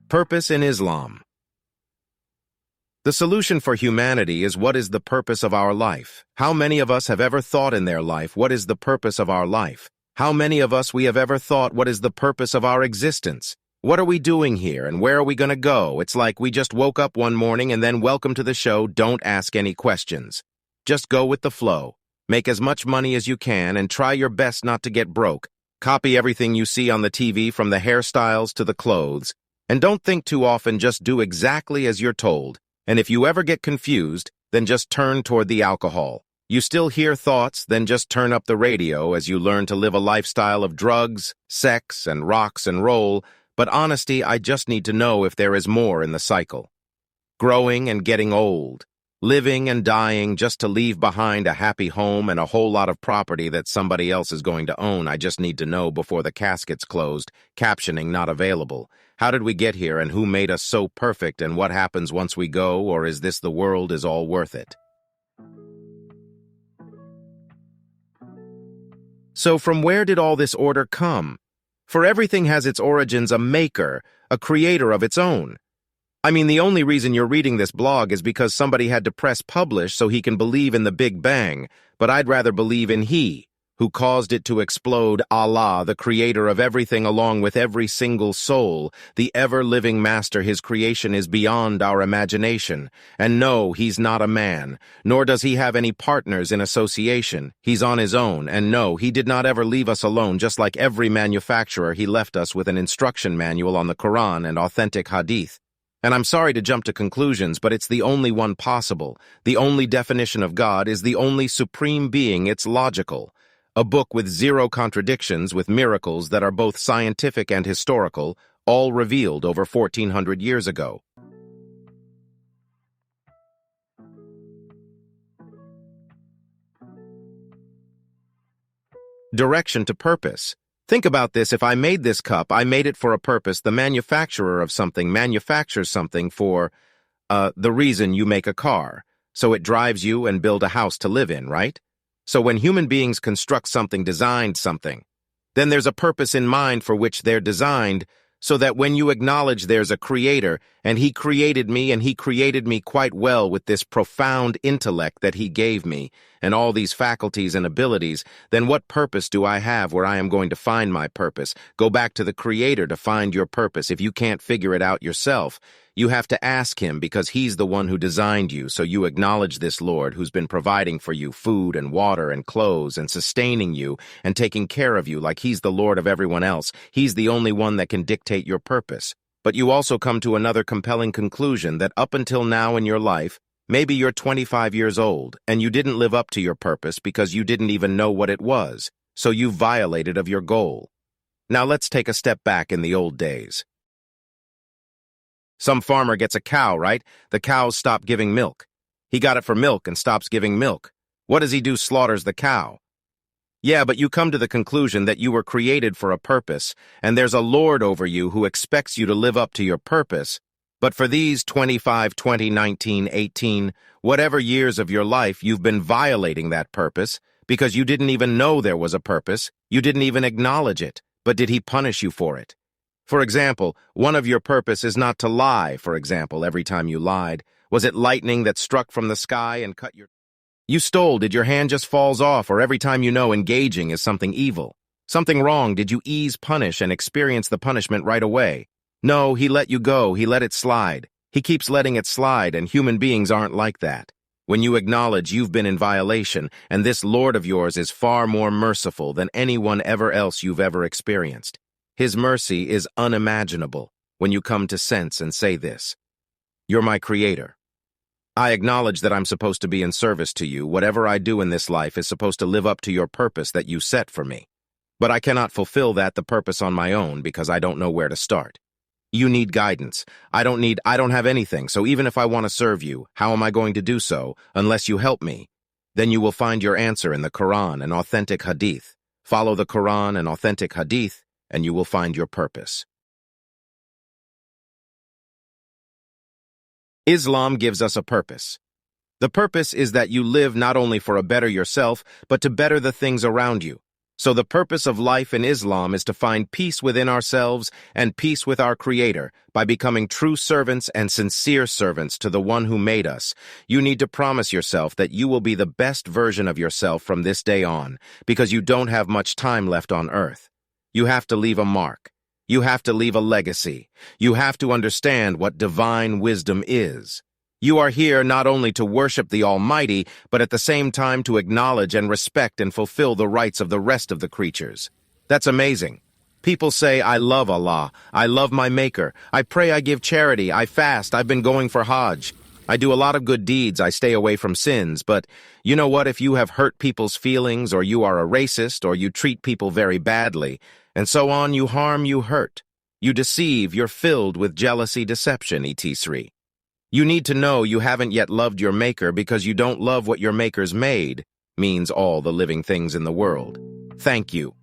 Purpose in Islam. The solution for humanity is what is the purpose of our life? How many of us have ever thought in their life, what is the purpose of our life? How many of us we have ever thought, what is the purpose of our existence? What are we doing here and where are we going to go? It's like we just woke up one morning and then welcome to the show, don't ask any questions. Just go with the flow. Make as much money as you can and try your best not to get broke. Copy everything you see on the TV from the hairstyles to the clothes. And don't think too often, just do exactly as you're told. And if you ever get confused, then just turn toward the alcohol. You still hear thoughts, then just turn up the radio as you learn to live a lifestyle of drugs, sex, and rocks and roll. But honesty, I just need to know if there is more in the cycle. Growing and getting old. Living and dying just to leave behind a happy home and a whole lot of property that somebody else is going to own. I just need to know before the casket's closed. Captioning not available. How did we get here and who made us so perfect and what happens once we go, or is this the world is all worth it? So from where did all this order come? For everything has its origins, a maker, a creator of its own. I mean, the only reason you're reading this blog is because somebody had to press publish so he can believe in the Big Bang, but I'd rather believe in He, who caused it to explode, Allah, the creator of everything along with every single soul, the ever-living master. His creation is beyond our imagination. And no, he's not a man, nor does he have any partners in association. He's on his own, and no, he did not ever leave us alone. Just like every manufacturer, he left us with an instruction manual on the Quran and authentic hadith. And I'm sorry to jump to conclusions, but it's the only one possible. The only definition of God is the only supreme being. It's logical. A book with zero contradictions, with miracles that are both scientific and historical, all revealed over 1400 years ago. Direction to purpose. Think about this. If I made this cup, I made it for a purpose. The manufacturer of something manufactures something for the reason you make a car. So it drives you and build a house to live in, right? So when human beings construct something, designed something, then there's a purpose in mind for which they're designed, so that when you acknowledge there's a creator, and he created me, and he created me quite well with this profound intellect that he gave me, and all these faculties and abilities, then what purpose do I have where I am going to find my purpose? Go back to the creator to find your purpose. If you can't figure it out yourself, you have to ask him, because he's the one who designed you. So you acknowledge this Lord who's been providing for you food and water and clothes and sustaining you and taking care of you like he's the Lord of everyone else. He's the only one that can dictate your purpose. But you also come to another compelling conclusion that up until now in your life, maybe you're 25 years old and you didn't live up to your purpose because you didn't even know what it was. So you violated of your goal. Now let's take a step back in the old days. Some farmer gets a cow, right? The cows stop giving milk. He got it for milk and stops giving milk. What does he do? Slaughters the cow. Yeah, but you come to the conclusion that you were created for a purpose, and there's a Lord over you who expects you to live up to your purpose. But for these 25, 20, 19, 18, whatever years of your life, you've been violating that purpose because you didn't even know there was a purpose. You didn't even acknowledge it. But did he punish you for it? For example, one of your purpose is not to lie, for example, every time you lied. Was it lightning that struck from the sky and cut your... You stole, did your hand just falls off, or every time you know engaging is something evil? Something wrong, did you ease punish and experience the punishment right away? No, he let you go, he let it slide. He keeps letting it slide, and human beings aren't like that. When you acknowledge you've been in violation, and this Lord of yours is far more merciful than anyone ever else you've ever experienced. His mercy is unimaginable when you come to sense and say this. You're my creator. I acknowledge that I'm supposed to be in service to you. Whatever I do in this life is supposed to live up to your purpose that you set for me. But I cannot fulfill the purpose on my own because I don't know where to start. You need guidance. I don't have anything, so even if I want to serve you, how am I going to do so unless you help me? Then you will find your answer in the Quran and authentic hadith. Follow the Quran and authentic hadith, and you will find your purpose. Islam gives us a purpose. The purpose is that you live not only for a better yourself, but to better the things around you. So the purpose of life in Islam is to find peace within ourselves and peace with our Creator by becoming true servants and sincere servants to the one who made us. You need to promise yourself that you will be the best version of yourself from this day on, because you don't have much time left on earth. You have to leave a mark. You have to leave a legacy. You have to understand what divine wisdom is. You are here not only to worship the Almighty, but at the same time to acknowledge and respect and fulfill the rights of the rest of the creatures. That's amazing. People say, I love Allah, I love my Maker, I pray, I give charity, I fast, I've been going for Hajj. I do a lot of good deeds, I stay away from sins, but you know what? If you have hurt people's feelings, or you are a racist, or you treat people very badly, and so on, you harm, you hurt. You deceive, you're filled with jealousy, deception, etc. You need to know you haven't yet loved your Maker because you don't love what your Maker's made, means all the living things in the world. Thank you.